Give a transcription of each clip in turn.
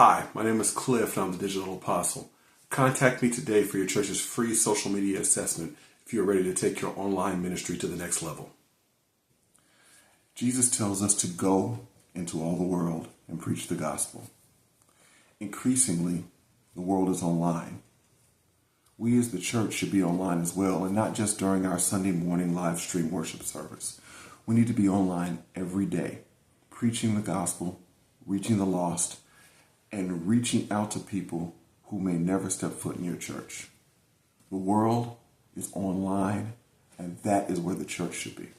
Hi, my name is Cliff and I'm the Digital Apostle. Contact me today for your church's free social media assessment if you are ready to take your online ministry to the next level. Jesus tells us to go into all the world and preach the gospel. Increasingly, the world is online. We as the church should be online as well, and not just during our Sunday morning live stream worship service. We need to be online every day, preaching the gospel, reaching the lost, and reaching out to people who may never step foot in your church. The world is online, and that is where the church should be.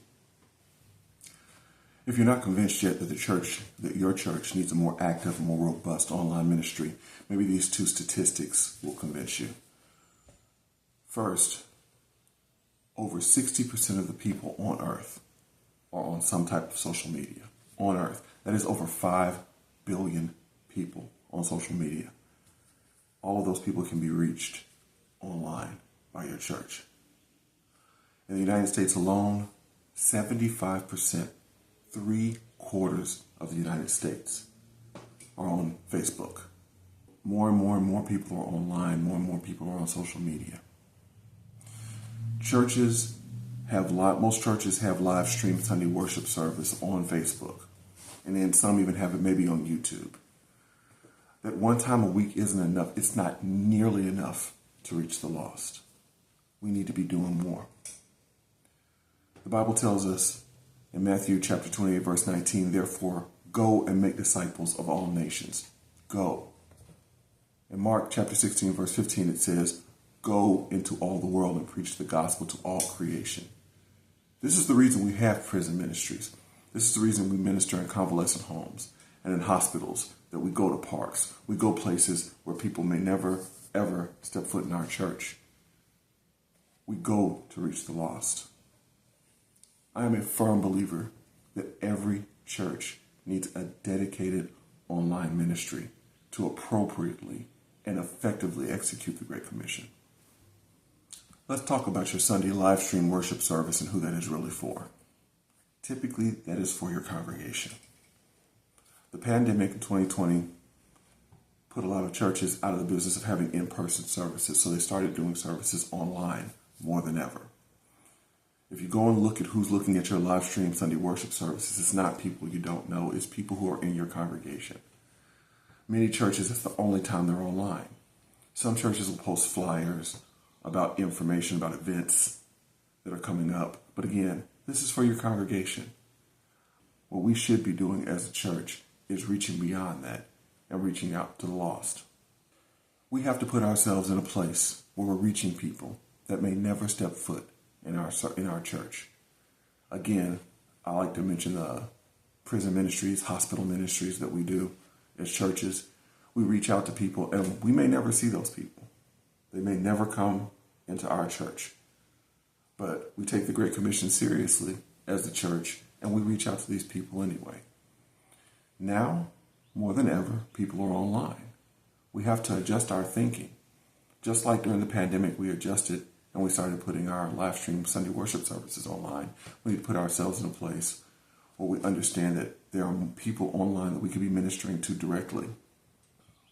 If you're not convinced yet that your church needs a more active and more robust online ministry, maybe these two statistics will convince you. First, over 60% of the people on earth are on some type of social media. On earth. That is over 5 billion people on social media. All of those people can be reached online by your church. In the United States alone, 75%, 3/4 of the United States are on Facebook. More and more people are online. More and more people are on social media. Most churches have live stream Sunday worship service on Facebook. And then some even have it maybe on YouTube. That one time a week isn't enough. It's not nearly enough to reach the lost. We need to be doing more. The Bible tells us in Matthew chapter 28, verse 19, therefore, go and make disciples of all nations. Go. In Mark chapter 16, verse 15, it says, go into all the world and preach the gospel to all creation. This is the reason we have prison ministries. This is the reason we minister in convalescent homes and in hospitals, that we go to parks. We go places where people may never, ever step foot in our church. We go to reach the lost. I am a firm believer that every church needs a dedicated online ministry to appropriately and effectively execute the Great Commission. Let's talk about your Sunday live stream worship service and who that is really for. Typically, that is for your congregation. The pandemic in 2020 put a lot of churches out of the business of having in-person services, so they started doing services online more than ever. If you go and look at who's looking at your live stream Sunday worship services, it's not people you don't know, it's people who are in your congregation. Many churches, it's the only time they're online. Some churches will post flyers about information about events that are coming up. But again, this is for your congregation. What we should be doing as a church is reaching beyond that and reaching out to the lost. We have to put ourselves in a place where we're reaching people that may never step foot in our church. Again, I like to mention the prison ministries, hospital ministries that we do as churches. We reach out to people and we may never see those people. They may never come into our church. But we take the Great Commission seriously as the church, and we reach out to these people anyway. Now, more than ever, people are online. We have to adjust our thinking. Just like during the pandemic, we adjusted and we started putting our live stream Sunday worship services online. We need to put ourselves in a place where we understand that there are people online that we could be ministering to directly.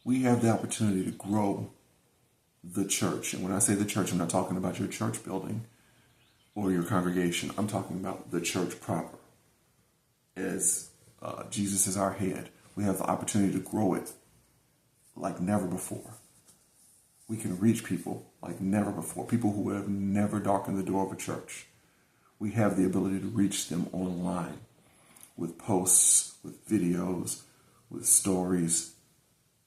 We have the opportunity to grow the church. And when I say the church, I'm not talking about your church building or your congregation. I'm talking about the church proper. As Jesus is our head, we have the opportunity to grow it like never before. We can reach people like never before, people who have never darkened the door of a church. We have the ability to reach them online with posts, with videos, with stories,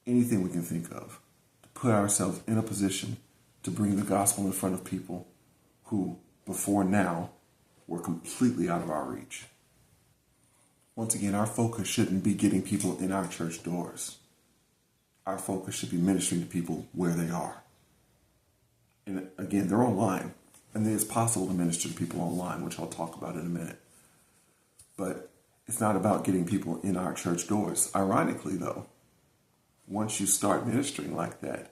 anything we can think of, to put ourselves in a position to bring the gospel in front of people who, before now, were completely out of our reach. Once again, our focus shouldn't be getting people in our church doors. Our focus should be ministering to people where they are. And again, they're online, and it's possible to minister to people online, which I'll talk about in a minute. But it's not about getting people in our church doors. Ironically, though, once you start ministering like that,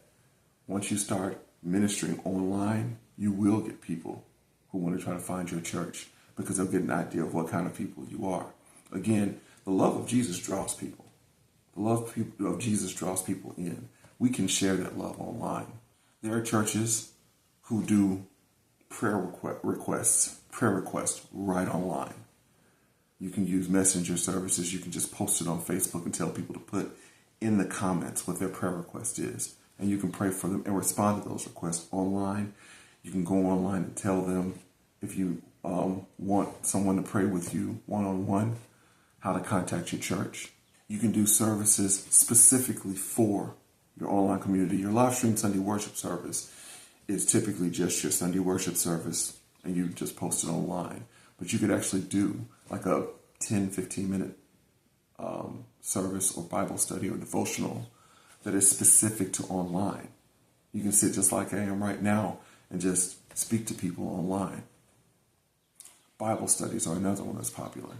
once you start ministering online, you will get people who want to try to find your church because they'll get an idea of what kind of people you are. Again, the love of Jesus draws people. The love of Jesus draws people in. We can share that love online. There are churches who do prayer requests right online. You can use messenger services. You can just post it on Facebook and tell people to put in the comments what their prayer request is. And you can pray for them and respond to those requests online. You can go online and tell them if you want someone to pray with you one-on-one, how to contact your church. You can do services specifically for your online community. Your live stream Sunday worship service is typically just your Sunday worship service, and you just post it online. But you could actually do like a 10, 15-minute service or Bible study or devotional that is specific to online. You can sit just like I am right now and just speak to people online. Bible studies are another one that's popular.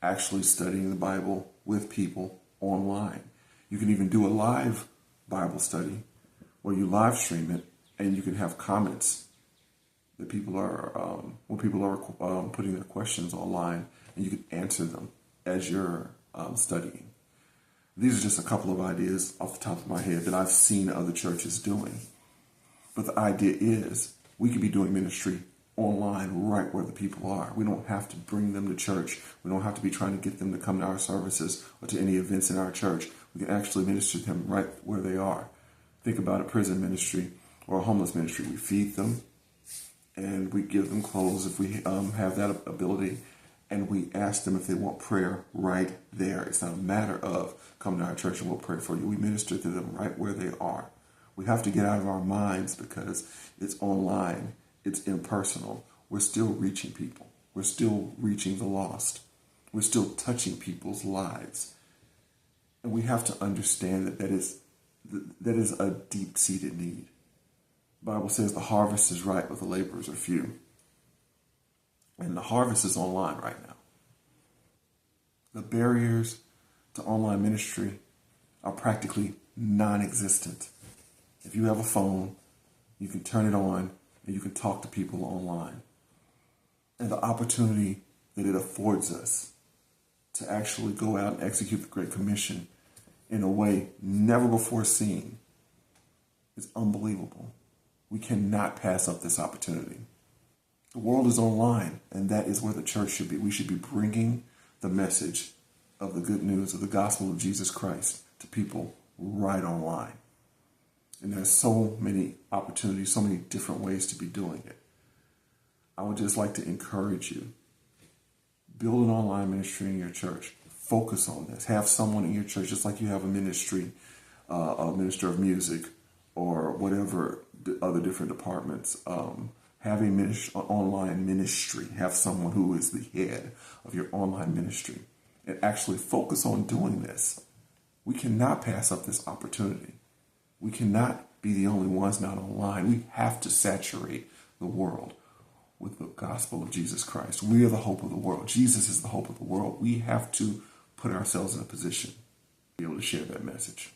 Actually studying the Bible with people online. You can even do a live Bible study where you live stream it and you can have comments that people are, when people are putting their questions online, and you can answer them as you're studying. These are just a couple of ideas off the top of my head that I've seen other churches doing. But the idea is we could be doing ministry online right where the people are. We don't have to bring them to church. We don't have to be trying to get them to come to our services or to any events in our church. We can actually minister to them right where they are. Think about a prison ministry or a homeless ministry. We feed them and we give them clothes if we have that ability, and we ask them if they want prayer right there. It's not a matter of come to our church and we'll pray for you. We minister to them right where they are. We have to get out of our minds because it's online, it's impersonal. We're still reaching people. We're still reaching the lost. We're still touching people's lives. And we have to understand that that is a deep-seated need. The Bible says the harvest is ripe, but the laborers are few. And the harvest is online right now. The barriers to online ministry are practically non-existent. If you have a phone, you can turn it on and you can talk to people online. And the opportunity that it affords us to actually go out and execute the Great Commission in a way never before seen is unbelievable. We cannot pass up this opportunity. The world is online, and that is where the church should be. We should be bringing the message of the good news of the gospel of Jesus Christ to people right online. And there's so many opportunities, so many different ways to be doing it. I would just like to encourage you. Build an online ministry in your church. Focus on this. Have someone in your church, just like you have a ministry, a minister of music, or whatever other different departments. Have an online ministry. Have someone who is the head of your online ministry. And actually focus on doing this. We cannot pass up this opportunity. We cannot be the only ones not online. We have to saturate the world with the gospel of Jesus Christ. We are the hope of the world. Jesus is the hope of the world. We have to put ourselves in a position to be able to share that message.